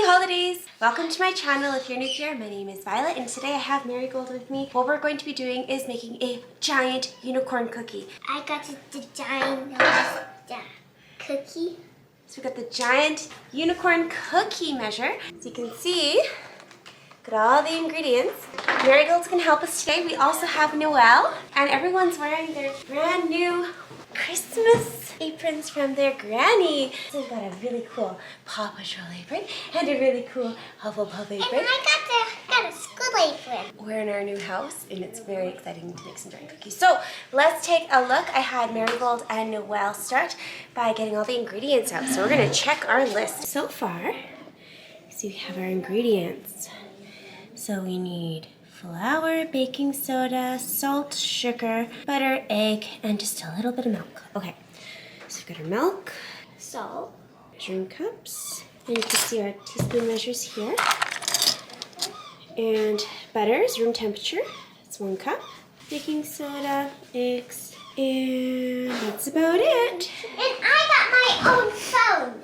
holidays! Welcome to my channel. If you're new here, my name is Violet and today I have Marigold with me. What we're going to be doing is making a giant unicorn cookie. I got the giant cookie. So we got the giant unicorn cookie measure. So you can see, got all the ingredients. Marigold's gonna help us today. We also have Noelle and everyone's wearing their brand new Christmas aprons from their granny. So we've got a really cool Paw Patrol apron and a really cool Hufflepuff apron. And I got a school apron. We're in our new house and it's very exciting to make some giant cookies. So let's take a look. I had Marigold and Noelle start by getting all the ingredients out. So we're gonna check our list. So far, we have our ingredients. So we need flour, baking soda, salt, sugar, butter, egg, and just a little bit of milk. Okay, so we've got our milk, Salt. measuring cups, and you can see our teaspoon measures here. And butter is room temperature, that's 1 cup. Baking soda, eggs, and that's about it. And I got my own phone.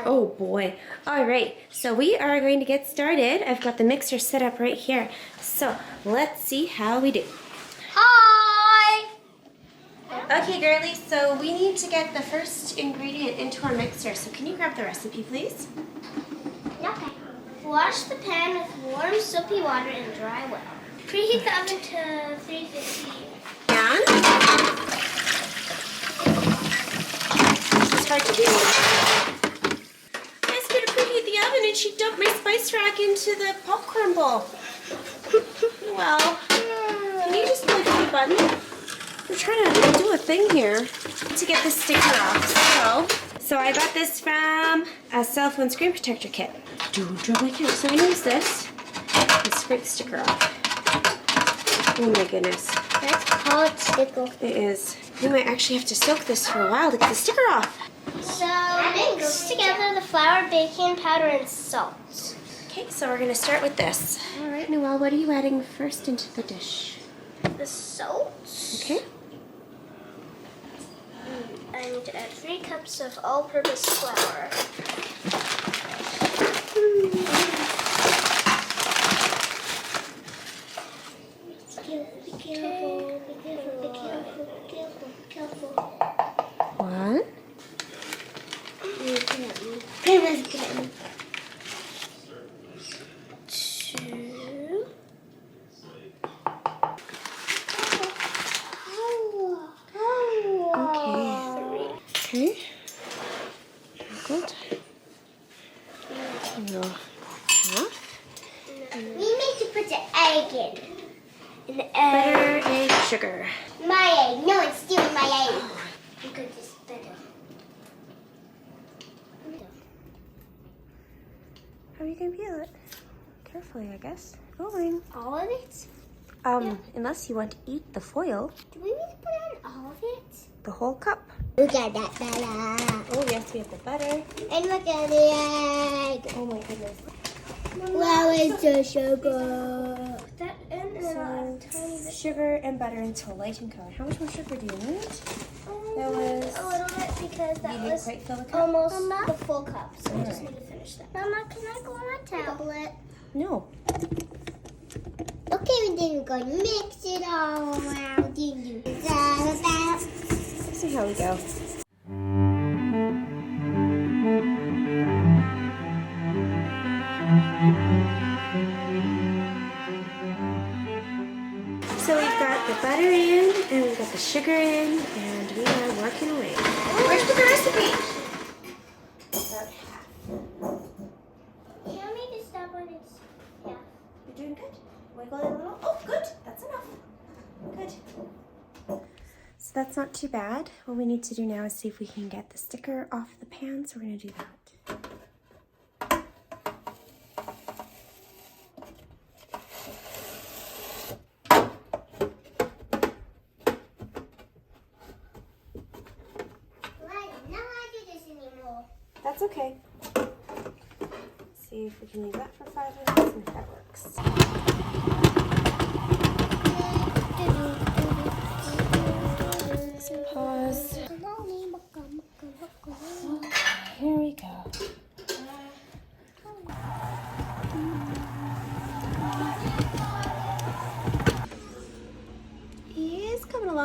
Oh boy. All right, so we are going to get started. I've got the mixer set up right here. So let's see how we do. Hi! Okay, girlies, so we need to get the first ingredient into our mixer. So can you grab the recipe, please? Okay. Wash the pan with warm soapy water and dry well. Preheat the oven to 350. And it's hard to do. I asked her to preheat the oven and she dumped my spice rack into the popcorn bowl. Well, can you just click the button? We're trying to do a thing here to get the sticker off. So I got this from a cell phone screen protector kit. So I'm going to use this and scrape the sticker off. Oh my goodness. That's called sticker. It is. We might actually have to soak this for a while to get the sticker off. So mix together the flour, baking powder, and salt. Okay, so we're going to start with this. All right, Noelle, what are you adding first into the dish? The salt. Okay. I need to add 3 cups of all-purpose flour. Be careful. 1. It was good. 2. Okay. Good. A little half. We need to put the egg in. Butter, egg, sugar. My egg. No, it's stealing my egg. You could just better. How are you going to peel it? Carefully, I guess. Going. All of it? Unless you want to eat the foil. Do we need to put in all of it? The whole cup. Look at that butter. Oh, yes, we have the butter. And look at the egg. Oh my goodness. Wow, it's the sugar. That in So, sugar and butter until light in color. How much more sugar do you need? That was a little bit because that you didn't was quite fill the cup? almost the full cup. So I just Alright. need to finish that. Mama, can I go on my tablet? No. Okay, and then we're going to mix it all around. Let's see how we go. So we've got the butter in, and we've got the sugar in, and we are working away. Where's the recipe? About half. Tell me to stop when it's half. You're doing good. Wiggle it a little. Oh, good. That's enough. Good. So that's not too bad. What we need to do now is see if we can get the sticker off the pan, so we're going to do that. That's okay. Let's see if we can leave that for 5 minutes and if that works. Let's pause. Okay, here we go.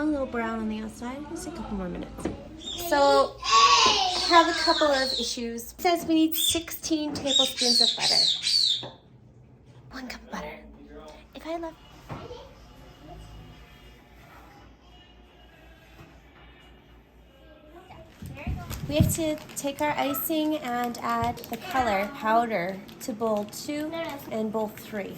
a little brown on the outside. Just a couple more minutes. So, have a couple of issues. It says we need 16 tablespoons of butter. 1 cup of butter. If I love... We have to take our icing and add the color powder to bowl 2 and bowl 3.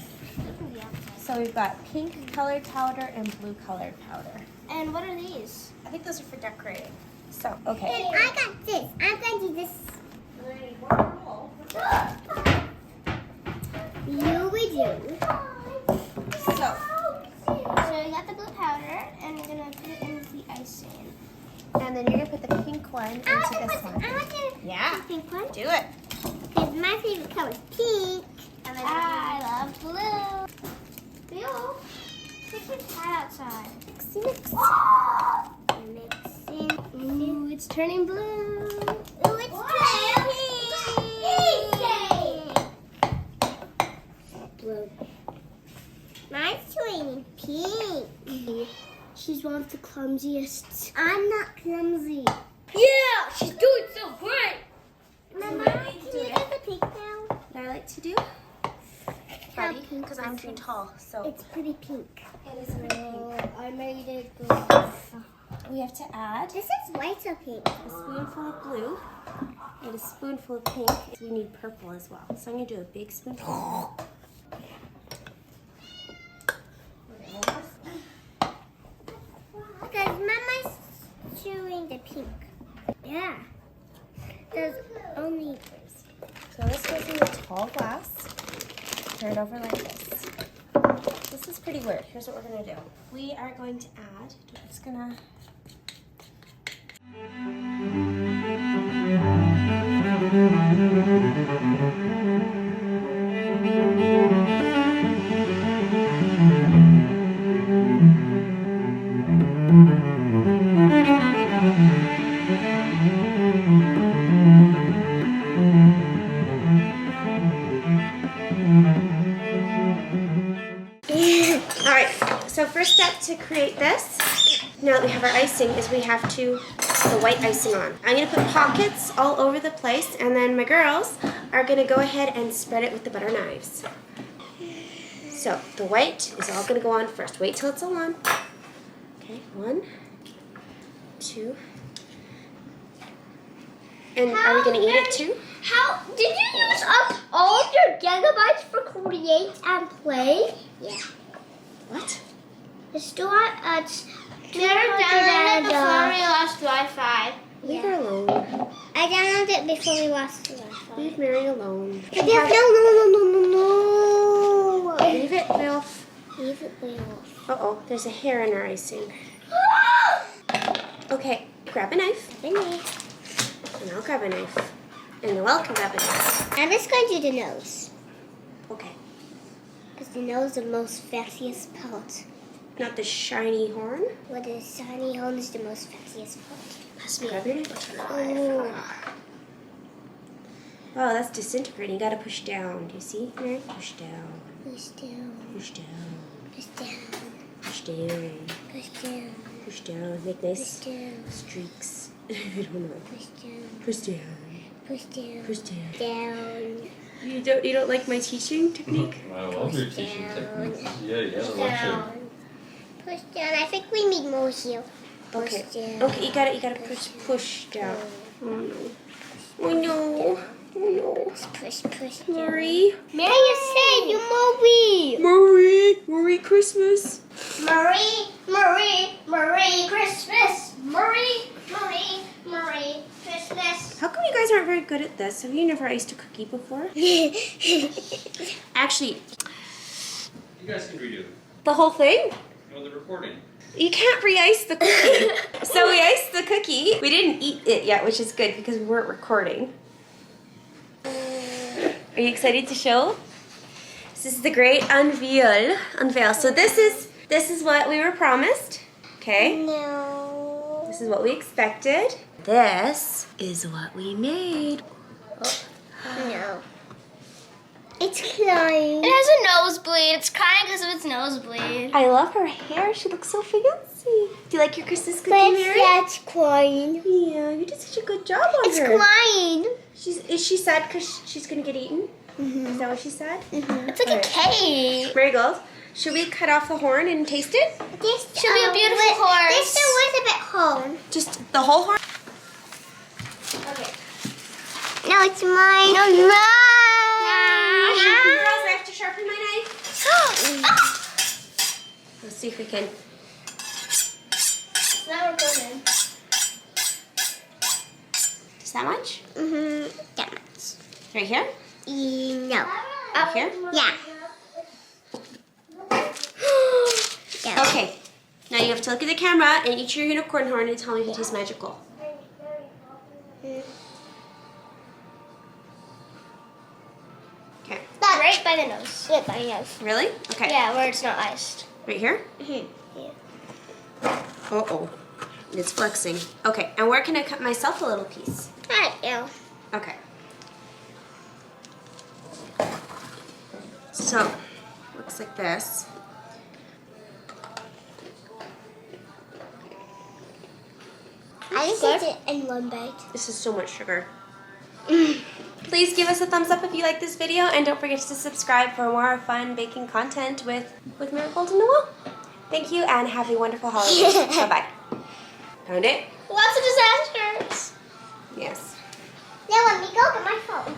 So we've got pink colored powder and blue colored powder. And what are these? I think those are for decorating. So, okay. And I got this. I'm going to do this. You we do. So you got the blue powder, and you're going to put it in the icing. and then you're gonna put the pink one into this one. I want to Yeah. the pink one. Do it. Because my favorite color is pink. And then I love blue. Blue. It's like hot outside. Mix. Mixing. Ooh, it's turning blue. Ooh, it's turning pink. Blue. Mine's turning pink. She's one of the clumsiest. I'm not clumsy. Yeah, she's doing so great. Mama, can you get the pink now? What I like to do, buddy, because I'm too tall, so It's pretty pink. it is pretty pink. I made it blue. We have to add This is white or pink. a spoonful of blue and a spoonful of pink. We need purple as well. So I'm gonna do a big spoonful. Because Mama's chewing the pink. Yeah. There's only... So this goes in a tall glass. Turn it over like this. This is pretty weird. Here's what we're gonna do. We are going to add, it's gonna... All right, so first step to create this, now that we have our icing, is we have to put the white icing on. I'm gonna put pockets all over the place, and then my girls are gonna go ahead and spread it with the butter knives. So the white is all gonna go on first. Wait till it's all on. Okay, 1, 2. And are we gonna eat it too? How did you use up all of your gigabytes for create and play? Yeah. What? The store at downloaded before we lost Wi-Fi. Leave her alone. I downloaded it before we lost Wi-Fi. Leave Mary alone. No. Leave it, Wilf. Leave it off. Uh-oh, there's a hair in our icing. Okay, grab a knife. And I'll grab a knife. And Noelle can grab a knife. I'm just going to do the nose. Okay. Because the nose is the most fanciest part. Not the shiny horn. Well, the shiny horn is the most fanciest part. Grab your knife. Oh. Oh, that's disintegrating. You gotta push down. Do you see, Mary? Push down. Push down. Push down. Push down. Push down. Push down. Push down. Make nice Push down. streaks. I don't know. Push down. Push down. Push down. Push down. Down. You don't like my teaching technique? I love your teaching techniques. Yeah, you gotta watch it. Push down. I think we need more here. Okay. Push down. Okay, you gotta push down. Oh no. Oh no. Oh no. Push down. Marie. Mary, you said you Marie. Marie Christmas. Marie Christmas. Marie Christmas. How come you guys aren't very good at this? Have you never iced a cookie before? Actually, You guys can redo it. the whole thing? No, the recording. You can't re-ice the cookie. So we iced the cookie. We didn't eat it yet, which is good because we weren't recording. Are you excited to show? This is the great unveil. So this is what we were promised. Okay? No. This is what we expected. This is what we made. No. It's crying. It has a nosebleed. It's crying because of its nosebleed. I love her hair. She looks so fancy. Do you like your Christmas cookie, Mary? Yeah, it's crying. Yeah, you did such a good job on It's her. crying. Is she sad because she's going to get eaten? Is that what she said? It's like a cake. Marigold, should we cut off the horn and taste it? This should be a beautiful horse. This was a bit horn. Just the whole horn? Okay. No, it's mine. No, it's mine. Girls, I have to sharpen my knife. Let's see if we can. Now we're going. Just that much? That much. Right here? No. Up here? Yeah. Okay. Now you have to look at the camera and eat your unicorn horn and tell me if it tastes magical. Okay. Right by the nose. Yeah, by the nose. Really? Okay. Yeah, where it's not iced. Right here? Yeah. Uh-oh. It's flexing. Okay, and where can I cut myself a little piece? Right now. Okay. So, looks like this. I just did it in one bite. This is so much sugar. Please give us a thumbs up if you like this video, and don't forget to subscribe for more fun baking content with Marigold and Noelle. Thank you, and have a wonderful holiday. Bye-bye. Found it? Lots of disasters. Yes. Now let me go get my phone.